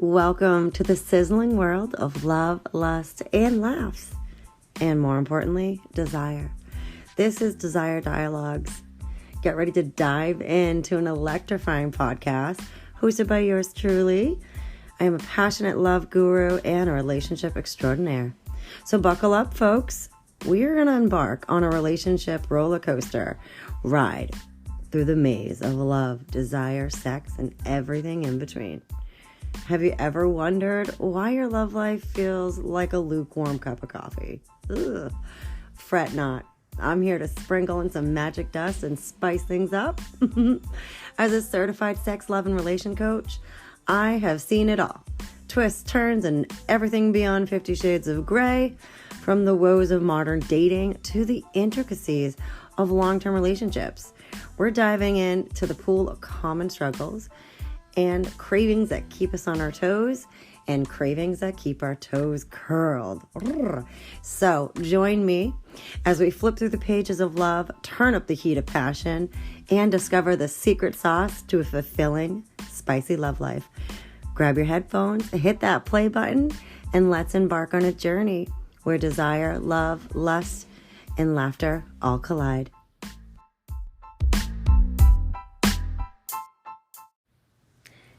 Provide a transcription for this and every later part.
Welcome to the sizzling world of love, lust, and laughs. And more importantly, desire. This is Desire Dialogues. Get ready to dive into an electrifying podcast hosted by yours truly. I am a passionate love guru and a relationship extraordinaire. So buckle up, folks. We are going to embark on a relationship roller coaster ride through the maze of love, desire, sex, and everything in between. Have you ever wondered why your love life feels like a lukewarm cup of coffee? Ugh. Fret not. I'm here to sprinkle in some magic dust and spice things up. As a certified sex, love, and relation coach, I have seen it all. Twists, turns, and everything beyond 50 Shades of Grey, from the woes of modern dating to the intricacies of long-term relationships. We're diving into the pool of common struggles and cravings that keep us on our toes and cravings that keep our toes curled. So join me as we flip through the pages of love, turn up the heat of passion, and discover the secret sauce to a fulfilling, spicy love life. Grab your headphones, hit that play button, and let's embark on a journey where desire, love, lust, and laughter all collide.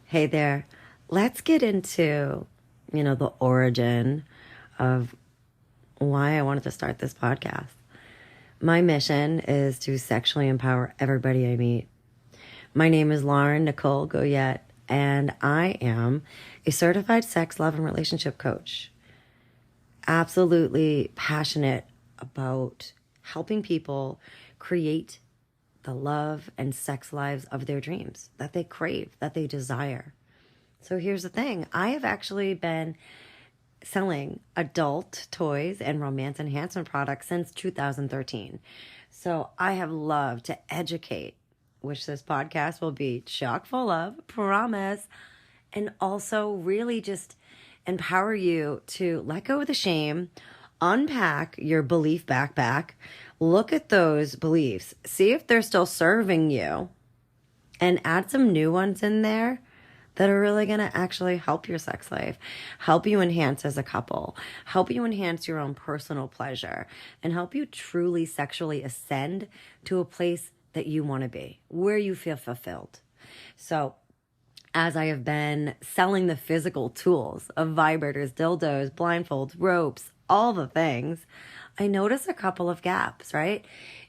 Hey there, let's get into, the origin of why I wanted to start this podcast. My mission is to sexually empower everybody I meet. My name is Lauren Nicole Goyette, and I am a certified sex, love, and relationship coach. Absolutely passionate about helping people create the love and sex lives of their dreams that they crave, that they desire. So here's the thing. I have actually been selling adult toys and romance enhancement products since 2013. So I have loved to educate, which this podcast will be chock full of, promise, and also really just empower you to let go of the shame, unpack your belief backpack, look at those beliefs, see if they're still serving you, and add some new ones in there that are really going to actually help your sex life, help you enhance as a couple, help you enhance your own personal pleasure, and help you truly sexually ascend to a place that you want to be, where you feel fulfilled. So as I have been selling the physical tools of vibrators, dildos, blindfolds, ropes, all the things, I noticed a couple of gaps, right?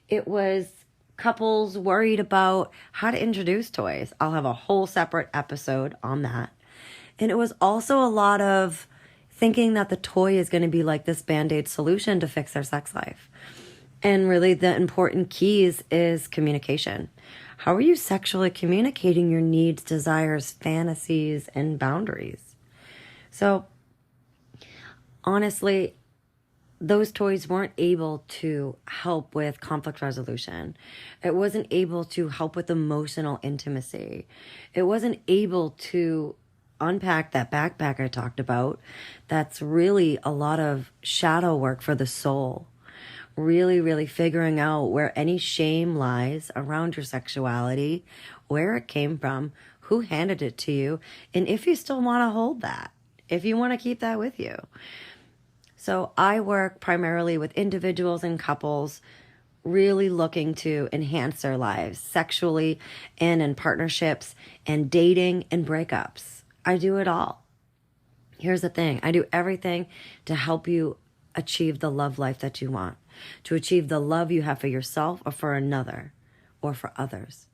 It was couples worried about how to introduce toys. I'll have a whole separate episode on that. And it was also a lot of thinking that the toy is going to be like this Band-Aid solution to fix their sex life. And really the important keys is communication. How are you sexually communicating your needs, desires, fantasies, and boundaries? So honestly, those toys weren't able to help with conflict resolution. It wasn't able to help with emotional intimacy. It wasn't able to unpack that backpack I talked about. That's really a lot of shadow work for the soul. Really, really figuring out where any shame lies around your sexuality, where it came from, who handed it to you, and if you still want to hold that, if you want to keep that with you. So I work primarily with individuals and couples really looking to enhance their lives sexually and in partnerships and dating and breakups. I do it all. Here's the thing. I do everything to help you achieve the love life that you want, to achieve the love you have for yourself or for another or for others.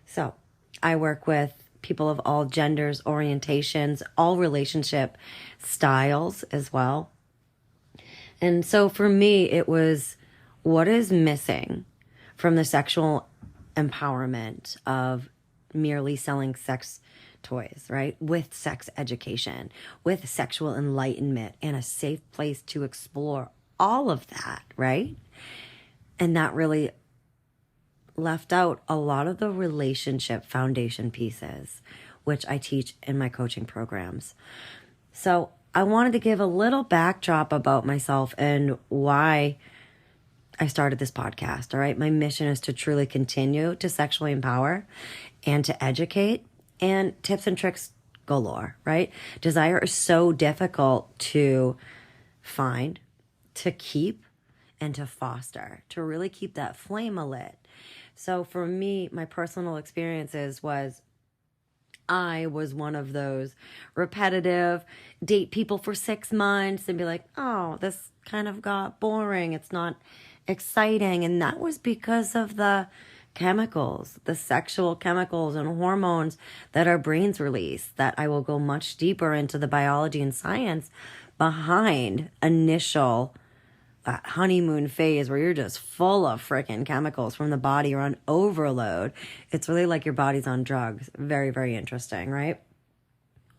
So I work with people of all genders, orientations, all relationship styles as well. And so for me, it was what is missing from the sexual empowerment of merely selling sex toys, right? With sex education, with sexual enlightenment, and a safe place to explore all of that, right? And that really left out a lot of the relationship foundation pieces, which I teach in my coaching programs. So I wanted to give a little backdrop about myself and why I started this podcast, all right? My mission is to truly continue to sexually empower and to educate, and tips and tricks galore, right? Desire is so difficult to find, to keep, and to foster, to really keep that flame alit. So for me, my personal experiences was I was one of those repetitive, date people for 6 months and be like, oh, this kind of got boring. It's not exciting. And that was because of the chemicals, the sexual chemicals and hormones that our brains release, that I will go much deeper into the biology and science behind initial that honeymoon phase where you're just full of freaking chemicals from the body. You're on overload. It's really like your body's on drugs. Very, very interesting, right?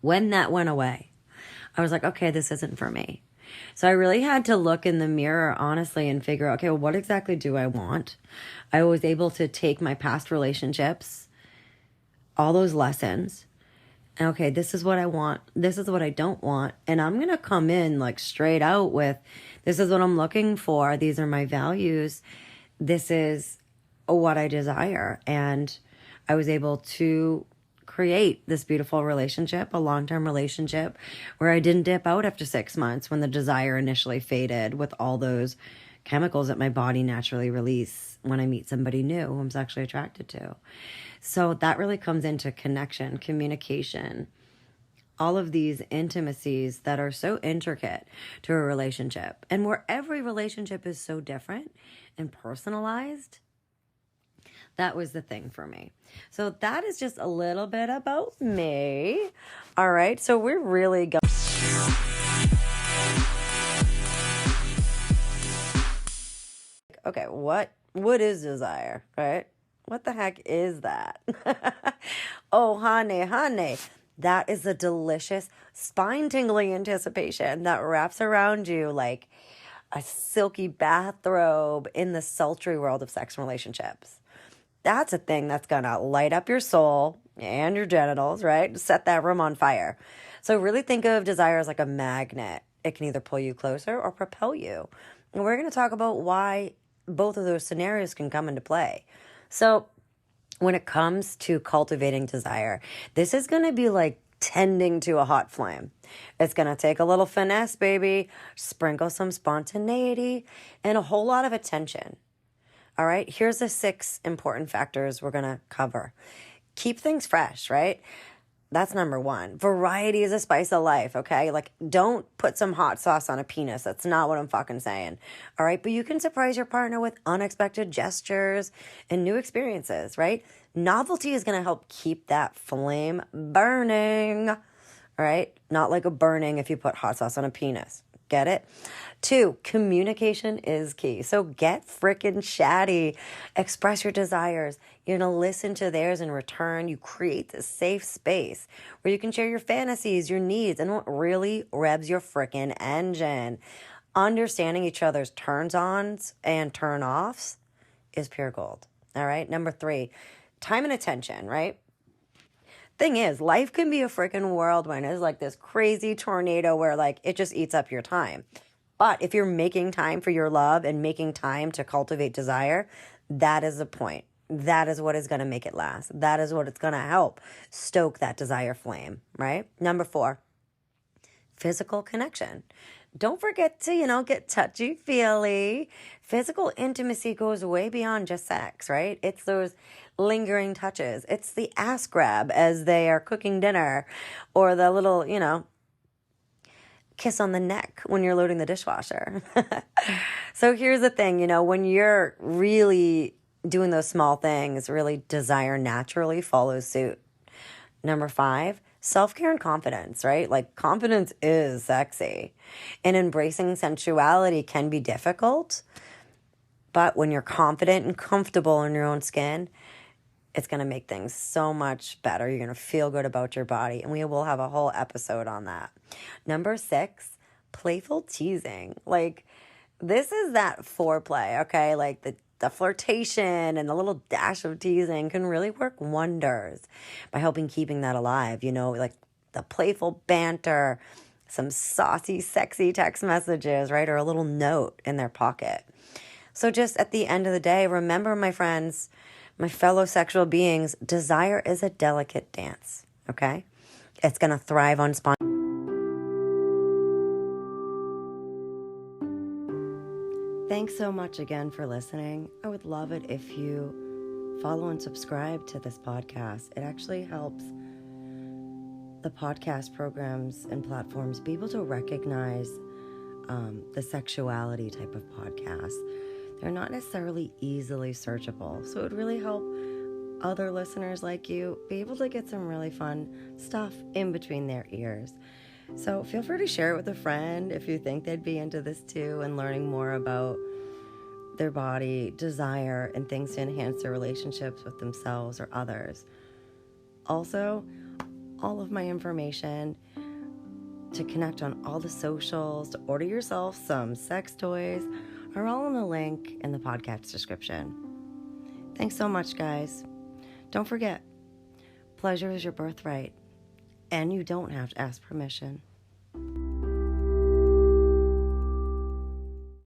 When that went away, I was like, okay, this isn't for me. So I really had to look in the mirror, honestly, and figure out, okay, well, what exactly do I want? I was able to take my past relationships, all those lessons, okay, this is what I want. This is what I don't want. And I'm going to come in like straight out with, this is what I'm looking for. These are my values. This is what I desire. And I was able to create this beautiful relationship, a long-term relationship where I didn't dip out after 6 months when the desire initially faded with all those chemicals that my body naturally release when I meet somebody new who I'm sexually attracted to. So that really comes into connection, communication, all of these intimacies that are so intricate to a relationship. And where every relationship is so different and personalized, that was the thing for me. So that is just a little bit about me. All right, so we're really going. Okay, what is desire, right? What the heck is that? Oh, honey, that is a delicious, spine-tingling anticipation that wraps around you like a silky bathrobe in the sultry world of sex and relationships. That's a thing that's going to light up your soul and your genitals, right? Set that room on fire. So really think of desire as like a magnet. It can either pull you closer or propel you. And we're going to talk about why both of those scenarios can come into play. So when it comes to cultivating desire, this is going to be like tending to a hot flame. It's going to take a little finesse, baby, sprinkle some spontaneity, and a whole lot of attention. All right, here's the 6 important factors we're going to cover. Keep things fresh, right? That's number 1. Variety is a spice of life, okay? Like, don't put some hot sauce on a penis. That's not what I'm fucking saying. All right? But you can surprise your partner with unexpected gestures and new experiences, right? Novelty is going to help keep that flame burning, all right? Not like a burning if you put hot sauce on a penis. Get it? 2, communication is key. So get freaking chatty. Express your desires. You're going to listen to theirs in return. You create this safe space where you can share your fantasies, your needs, and what really revs your freaking engine. Understanding each other's turns-ons and turn-offs is pure gold. All right? Number 3, time and attention, right? Thing is, life can be a freaking whirlwind. It's like this crazy tornado where like it just eats up your time. But if you're making time for your love and making time to cultivate desire, that is the point. That is what is going to make it last. That is what it's going to help stoke that desire flame, right? Number 4, physical connection. Don't forget to, get touchy-feely. Physical intimacy goes way beyond just sex, right? It's those lingering touches. It's the ass grab as they are cooking dinner, or the little, kiss on the neck when you're loading the dishwasher. So here's the thing, when you're really doing those small things, really desire naturally follows suit. Number 5, self-care and confidence, right? Like confidence is sexy, and embracing sensuality can be difficult, but when you're confident and comfortable in your own skin, it's going to make things so much better. You're going to feel good about your body, and we will have a whole episode on that. Number 6, playful teasing. Like, this is that foreplay, okay? Like, the flirtation and the little dash of teasing can really work wonders by helping keeping that alive, like the playful banter, some saucy, sexy text messages, right? Or a little note in their pocket. So just at the end of the day, remember, my friends, my fellow sexual beings, desire is a delicate dance, okay? It's going to thrive on spontaneity. Thanks so much again for listening. I would love it if you follow and subscribe to this podcast. It actually helps the podcast programs and platforms be able to recognize the sexuality type of podcasts. They're not necessarily easily searchable, so it would really help other listeners like you be able to get some really fun stuff in between their ears. So feel free to share it with a friend if you think they'd be into this too and learning more about their body, desire, and things to enhance their relationships with themselves or others. Also, all of my information to connect on all the socials, to order yourself some sex toys, are all in the link in the podcast description. Thanks so much, guys. Don't forget, pleasure is your birthright, and you don't have to ask permission.